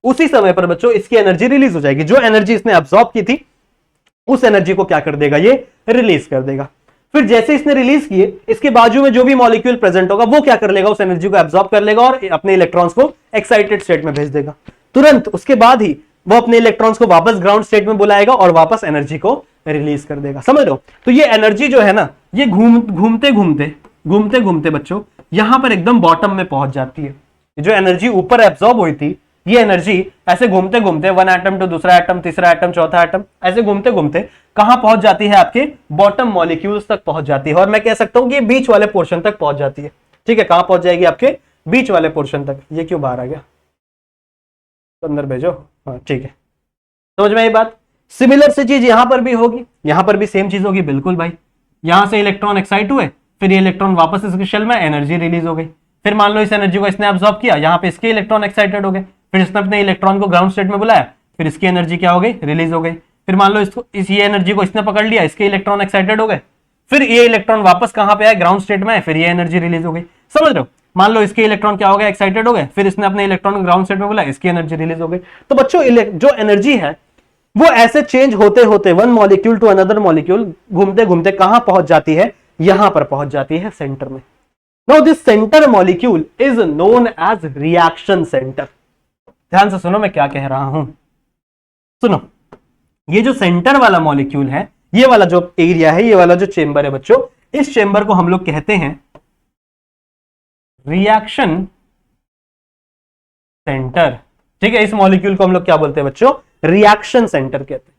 उसी समय पर बच्चों इसकी एनर्जी रिलीज हो जाएगी। जो एनर्जी इसने एब्जॉर्ब की थी उस एनर्जी को क्या कर देगा, ये रिलीज कर देगा। फिर जैसे इसने रिलीज किए, इसके बाजू में जो भी मॉलिक्यूल प्रेजेंट होगा वो क्या कर लेगा, उस एनर्जी को एब्जॉर्ब कर लेगा और अपने इलेक्ट्रॉन्स को एक्साइटेड स्टेट में भेज देगा। तुरंत उसके बाद ही वो अपने इलेक्ट्रॉन्स को वापस ग्राउंड स्टेट में बुलाएगा और वापस एनर्जी को रिलीज कर देगा। समझ लो, तो ये एनर्जी जो है ना, ये घूमते घूमते बच्चों यहां पर एकदम बॉटम में पहुंच जाती है। जो एनर्जी ऊपर एब्जॉर्ब हुई थी, ये एनर्जी ऐसे घूमते घूमते वन एटम टू दूसरा एटम, तीसरा एटम, चौथा एटम, ऐसे घूमते घूमते कहां पहुंच जाती है, आपके बॉटम मॉलिक्यूल्स तक पहुंच जाती है। और मैं कह सकता हूं कि ये बीच वाले पोर्शन तक पहुंच जाती है। ठीक है, कहां पहुंच जाएगी, आपके बीच वाले पोर्शन तक। ये क्यों बाहर आ गया, अंदर भेजो। हाँ ठीक है, समझ में आई बात। सिमिलर से चीज यहां पर भी होगी, यहां पर भी सेम चीज होगी, बिल्कुल भाई। यहां से इलेक्ट्रॉन एक्साइट हुए, फिर ये इलेक्ट्रॉन वापस इसके शेल में, एनर्जी रिलीज हो गई। फिर मान लो इस एनर्जी को इसने एब्जॉर्ब किया, यहां पे इसके इलेक्ट्रॉन एक्साइटेड हो गए, फिर इसने अपने इलेक्ट्रॉन को ग्राउंड स्टेट में बुलाया, फिर इसकी एनर्जी क्या हो गई, रिलीज हो गई। फिर मान लो ये एनर्जी को इसने पकड़ लिया, इसके इलेक्ट्रॉन एक्साइटेड हो गए, फिर ये इलेक्ट्रॉन वापस कहां पे आए, ग्राउंड स्टेट में, फिर ये एनर्जी रिलीज हो गई। समझ रहे हो, मान लो इसके इलेक्ट्रॉन क्या हो गए, एक्साइटेड हो गए, फिर इसने अपने इलेक्ट्रॉन ग्राउंड स्टेट में बुलाया, इसकी एनर्जी रिलीज हो गई। तो बच्चों जो एनर्जी है वो ऐसे चेंज होते होते one molecule to another molecule घूमते घूमते कहां पहुंच जाती है, यहां पर पहुंच जाती है, सेंटर में। Now this centre molecule is known as reaction centre. ध्यान से सुनो मैं क्या कह रहा हूं, सुनो। ये जो सेंटर वाला मॉलिक्यूल है, ये वाला जो एरिया है, ये वाला जो चेंबर है बच्चों, इस चेंबर को हम लोग कहते हैं रिएक्शन सेंटर। ठीक है, इस मॉलिक्यूल को हम लोग क्या बोलते हैं बच्चों, रिएक्शन सेंटर कहते हैं।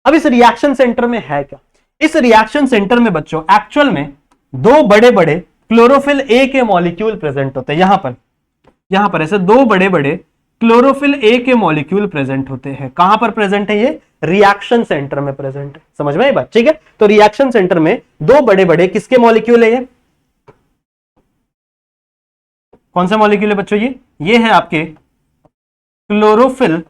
अब इस रिएक्शन सेंटर में है क्या, इस रिएक्शन सेंटर में बच्चों एक्चुअल में दो बड़े बड़े क्लोरोफिल ए के मॉलिक्यूल प्रेजेंट होते हैं। यहां पर ऐसे दो बड़े बड़े क्लोरोफिल ए के मॉलिक्यूल प्रेजेंट होते हैं। कहां पर प्रेजेंट है, ये रिएक्शन सेंटर में प्रेजेंट है। समझ में आई बात, ठीक है। तो रिएक्शन सेंटर में दो बड़े बड़े किसके मॉलिक्यूल है, ये कौन सा मॉलिक्यूल है बच्चों, ये है आपके क्लोरोफिल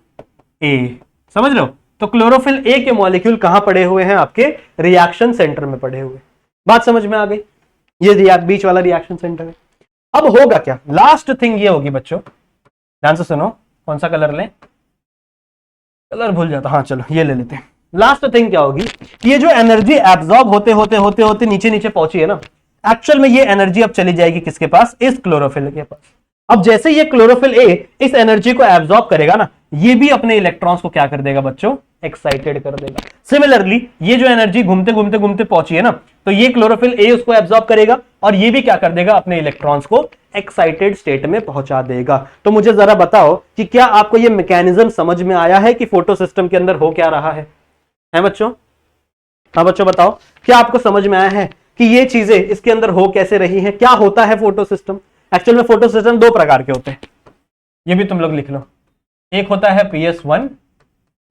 ए। समझ रहे हो, तो क्लोरोफिल ए के मॉलिक्यूल कहां पड़े हुए हैं, आपके रिएक्शन सेंटर में पड़े हुए। बात समझ में आ गई, ये बीच वाला रिएक्शन सेंटर है। अब होगा क्या, लास्ट थिंग ये होगी बच्चों, ध्यान से सुनो। कौन सा कलर लें, कलर भूल जाता, हाँ चलो ये ले लेते हैं। लास्ट थिंग क्या होगी, ये जो एनर्जी एब्जॉर्ब होते होते होते होते नीचे नीचे पहुंची है ना, एक्चुअल में ये एनर्जी अब चली जाएगी किसके पास, इस क्लोरोफिल के पास। अब जैसे ये क्लोरोफिल ए इस एनर्जी को एब्जॉर्ब करेगा ना, ये भी अपने इलेक्ट्रॉन्स को क्या कर देगा बच्चों, एक्साइटेड कर देगा। सिमिलरली ये जो एनर्जी घूमते घूमते घूमते पहुंची है ना, तो ये क्लोरोफिल ए उसको एब्जॉर्ब करेगा और ये भी क्या कर देगा, अपने इलेक्ट्रॉन्स को एक्साइटेड स्टेट में पहुंचा देगा। तो मुझे जरा बताओ कि क्या आपको ये मैकेनिज्म समझ में आया है कि फोटो सिस्टम के अंदर हो क्या रहा है बच्चों? हाँ बच्चों बताओ, क्या आपको समझ में आया है कि ये चीजें इसके अंदर हो कैसे रही हैं, क्या होता है फोटो सिस्टम? एक्चुअल में फोटो सिस्टम दो प्रकार के होते हैं, ये भी तुम लोग लिख लो। एक होता है PS1,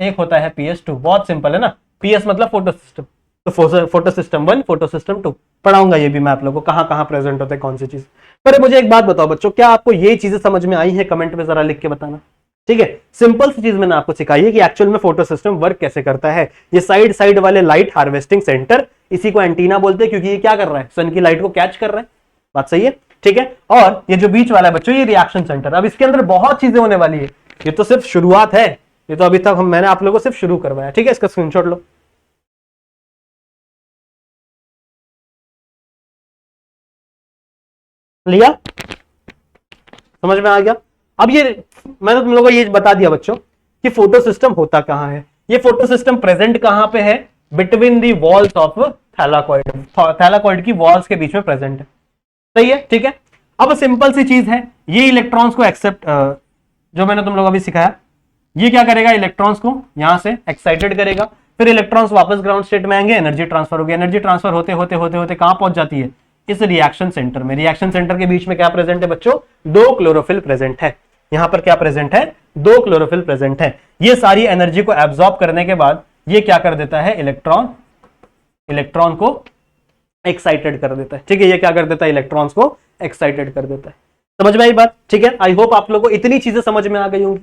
एक होता है PS2। बहुत सिंपल है ना, PS मतलब फोटो सिस्टम, तो फोटो सिस्टम 1, फोटो सिस्टम 2 पढ़ाऊंगा ये भी मैं आप लोगों को, कहां कहां प्रेजेंट होते हैं कौन सी चीज। पर मुझे एक बात बताओ बच्चों, क्या आपको ये चीजें समझ में आई है? कमेंट में जरा लिख के बताना। ठीक है, सिंपल सी चीज मैंने आपको सिखाई है कि एक्चुअल में फोटो सिस्टम वर्क कैसे करता है। ये साइड साइड वाले लाइट हार्वेस्टिंग सेंटर, इसी को एंटीना बोलते हैं, क्योंकि ये क्या कर रहा है, सन की लाइट को कैच कर रहा है। बात सही है? ठीक है, और ये जो बीच वाला है बच्चों, ये रिएक्शन सेंटर। अब इसके अंदर बहुत चीजें होने वाली है, ये तो सिर्फ शुरुआत है, ये तो अभी तक मैंने आप लोगों को सिर्फ शुरू करवाया। ठीक है, इसका स्क्रीनशॉट लो। लिया? समझ में आ गया? अब ये मैंने तुम लोगों को ये बता दिया बच्चों कि फोटो सिस्टम होता कहां है। ये फोटो सिस्टम प्रेजेंट कहां पे है? Between the walls of thylakoid. Thylakoid की वॉल्स के बीच में प्रेजेंट है। सही है? ठीक है, अब सिंपल सी चीज है, ये इलेक्ट्रॉन्स को एक्सेप्ट, जो मैंने तुम लोग अभी सिखाया, ये क्या करेगा, इलेक्ट्रॉन्स को यहां से एक्साइटेड करेगा, फिर इलेक्ट्रॉन्स वापस ग्राउंड स्टेट में आएंगे, एनर्जी ट्रांसफर होगी। एनर्जी ट्रांसफर होते होते होते होते कहां पहुंच जाती है? इस रिएक्शन सेंटर में। रिएक्शन सेंटर के बीच में क्या प्रेजेंट है बच्चों? 2 क्लोरोफिल प्रेजेंट है। यहां पर क्या प्रेजेंट है? 2 क्लोरोफिल प्रेजेंट है। ये सारी एनर्जी को एब्सॉर्ब करने के बाद ये क्या कर देता है, इलेक्ट्रॉन को एक्साइटेड कर देता है। ठीक है, ये क्या कर देता है, इलेक्ट्रॉन्स को एक्साइटेड कर देता है। समझ में आई बात? ठीक है, आई होप आप लोगों को इतनी चीजें समझ में आ गई होंगी।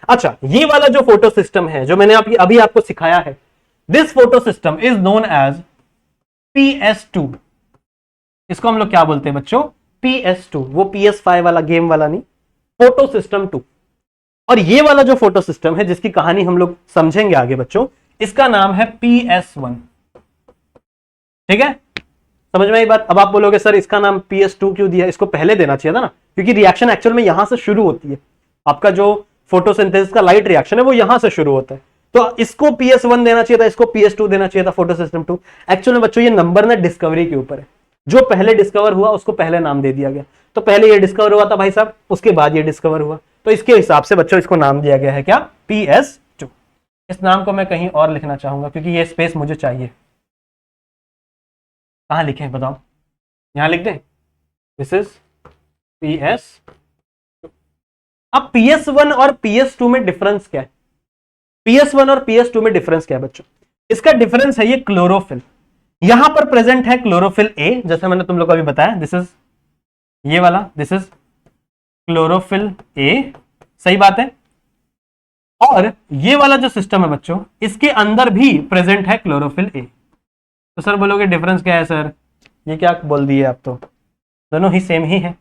अच्छा, ये वाला जो फोटो सिस्टम है, जो मैंने अभी आपको सिखाया है, this photosystem is known as PS2। इसको हम लोग क्या बोलते हैं बच्चों? PS2। वो PS5 वाला गेम वाला नहीं, फोटो सिस्टम 2। और ये वाला जो फोटो सिस्टम है, जिसकी कहानी हम लोग समझेंगे आगे बच्चों, इसका नाम है PS1। ठीक है, समझ में आई बात? अब आप बोलोगे सर इसका नाम PS2 क्यों दिया? इसको पहले देना चाहिए था ना, क्योंकि रिएक्शन एक्चुअल में यहां से शुरू होती है। आपका जो फोटोसिंथेसिस का लाइट रिएक्शन है वो यहां से शुरू होता है, तो इसको PS1 देना चाहिए था, इसको PS2 देना चाहिए था, फोटो सिस्टम 2। एक्चुअल में बच्चों ये नंबर ना डिस्कवरी के ऊपर है, जो पहले डिस्कवर हुआ उसको पहले नाम दे दिया गया। तो पहले ये डिस्कवर हुआ था भाई साहब, उसके बाद ये डिस्कवर हुआ, तो इसके हिसाब से बच्चों इसको नाम दिया गया है क्या? PS2। इस नाम को मैं कहीं और लिखना चाहूंगा, क्योंकि ये स्पेस मुझे चाहिए। कहां लिखें बताओ? यहां लिख दें, दिस इज PS। अब PS1 और PS2 में डिफरेंस क्या है? PS1 और PS2 में डिफरेंस क्या है बच्चों? इसका डिफरेंस है ये क्लोरोफिल। यहां पर प्रेजेंट है क्लोरोफिल A, जैसे मैंने तुम लोग को अभी बताया, दिस इज ये वाला, दिस इज क्लोरोफिल A। सही बात है। और ये वाला जो सिस्टम है बच्चों, इसके अंदर भी प्रेजेंट है क्लोरोफिल A। तो सर बोलोगे डिफरेंस क्या है सर? ये क्या बोल दिए आप, तो दोनों ही सेम ही है।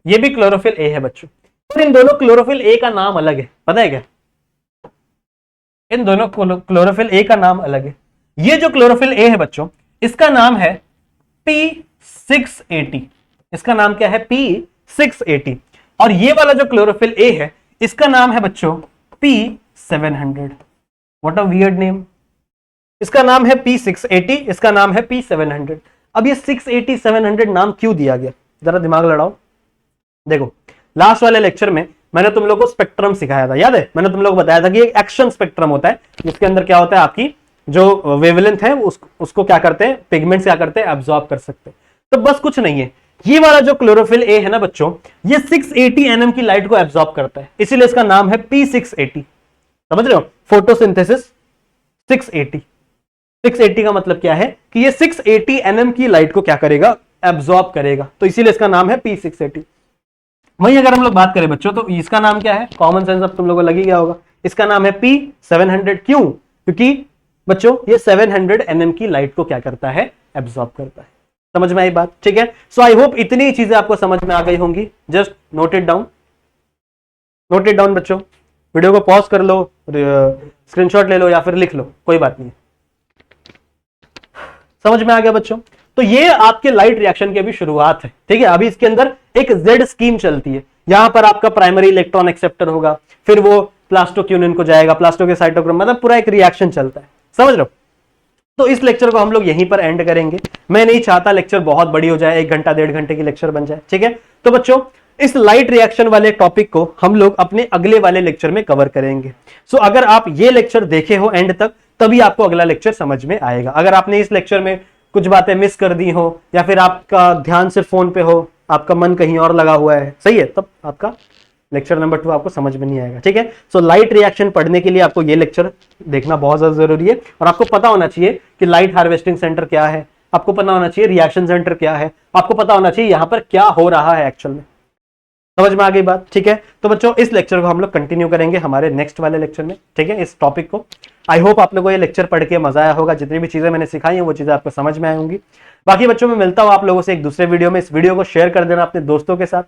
ये भी क्लोरोफिल A है बच्चों, पर इन दोनों क्लोरोफिल A का नाम अलग है। पता है क्या? इन दोनों क्लोरोफिल A का नाम अलग है। ये जो क्लोरोफिल A है बच्चों, इसका नाम है P680। इसका नाम क्या है? P680। और ये वाला जो क्लोरोफिल A है, इसका नाम है बच्चों P700। What a weird name. इसका नाम है P680, इसका नाम है P700। अब ये 680 700 नाम क्यों दिया गया? जरा दिमाग लड़ाओ। देखो, लास्ट वाले लेक्चर में मैंने तुम लोग को स्पेक्ट्रम सिखाया था, याद है? मैंने तुम लोग को बताया था कि एक एक्शन स्पेक्ट्रम होता है, जिसके अंदर क्या होता है, आपकी जो वेवलेंथ है उसको क्या करते हैं, पिगमेंट्स क्या करते हैं, एब्जॉर्ब कर सकते हैं। तो बस कुछ नहीं है, ये वाला जो क्लोरोफिल A है ना बच्चों, ये 680 nm की लाइट को एब्जॉर्ब करता है, इसीलिए इसका नाम है P680। समझ रहे हो? फोटोसिंथेसिस 680। 680 का मतलब क्या है कि ये 680 nm की लाइट को क्या करेगा, एब्जॉर्ब करेगा, तो इसीलिए इसका नाम है P680। वहीं अगर हम लोग बात करें बच्चों, तो इसका नाम क्या है? कॉमन सेंस अब तुम लोगों को लग ही गया होगा, इसका नाम है P700। क्यों? क्योंकि बच्चों ये 700 nm की लाइट को क्या करता है, एब्जॉर्ब करता है। समझ में आई बात? ठीक है, सो आई होप इतनी चीजें आपको समझ में आ गई होंगी। Just note it down, note it down बच्चों। वीडियो को पॉज कर लो, स्क्रीनशॉट ले लो या फिर लिख लो, कोई बात नहीं। समझ में आ गया बच्चों? तो ये आपके लाइट रिएक्शन की अभी शुरुआत है। ठीक है, अभी इसके अंदर एक जेड स्कीम चलती है। यहां पर आपका प्राइमरी इलेक्ट्रॉन एक्सेप्टर होगा, फिर वो प्लास्टोक्यूनिन को जाएगा, प्लास्टो के साइटोक्रोम, मतलब पूरा एक रिएक्शन चलता है। समझ रहे हो? तो इस लेक्चर को हम लोग यहीं पर एंड करेंगे। मैं नहीं चाहता लेक्चर बहुत बड़ी हो जाए, 1 घंटा 1.5 घंटे की लेक्चर बन जाए। ठीक है, तो बच्चों इस लाइट रिएक्शन वाले टॉपिक को हम लोग अपने अगले वाले लेक्चर में कवर करेंगे। सो अगर आप ये लेक्चर देखे हो एंड तक, तभी आपको अगला लेक्चर समझ में आएगा। अगर आपने इस लेक्चर में कुछ बातें मिस कर दी हो, या फिर आपका ध्यान सिर्फ फोन पे हो, आपका मन कहीं और लगा हुआ है, सही है, तब आपका लेक्चर नंबर 2 आपको समझ में नहीं आएगा। ठीक है, सो लाइट रिएक्शन पढ़ने के लिए आपको ये लेक्चर देखना बहुत ज्यादा जरूरी है, और आपको पता होना चाहिए कि लाइट हार्वेस्टिंग सेंटर क्या है, आपको पता होना चाहिए रिएक्शन सेंटर क्या है, आपको पता होना चाहिए यहाँ पर क्या हो रहा है एक्चुअल में। समझ में आ गई बात? ठीक है, तो बच्चों इस लेक्चर को हम लोग कंटिन्यू करेंगे हमारे नेक्स्ट वाले लेक्चर में, ठीक है, इस टॉपिक को। आई होप आप लोगों को ये लेक्चर पढ़ के मजा आया होगा, जितनी भी चीजें मैंने सिखाई हैं वो चीजें आपको समझ में आई होंगी। बाकी बच्चों मैं मिलता हूं आप लोगों से एक दूसरे वीडियो में। इस वीडियो को शेयर कर देना अपने दोस्तों के साथ।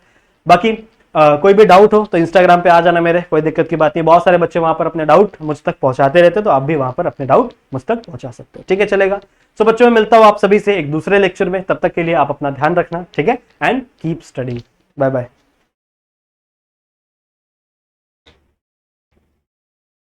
बाकी कोई भी डाउट हो तो इंस्टाग्राम पे आ जाना मेरे, कोई दिक्कत की बात नहीं। बहुत सारे बच्चे वहां पर अपने डाउट मुझ तक पहुंचाते रहते, तो आप भी वहां पर अपने डाउट मुझ तक पहुंचा सकते हो, ठीक है, चलेगा। सो बच्चों मैं मिलता हूं आप सभी से एक दूसरे लेक्चर में, तब तक के लिए आप अपना ध्यान रखना, ठीक है, and keep studying. Bye bye.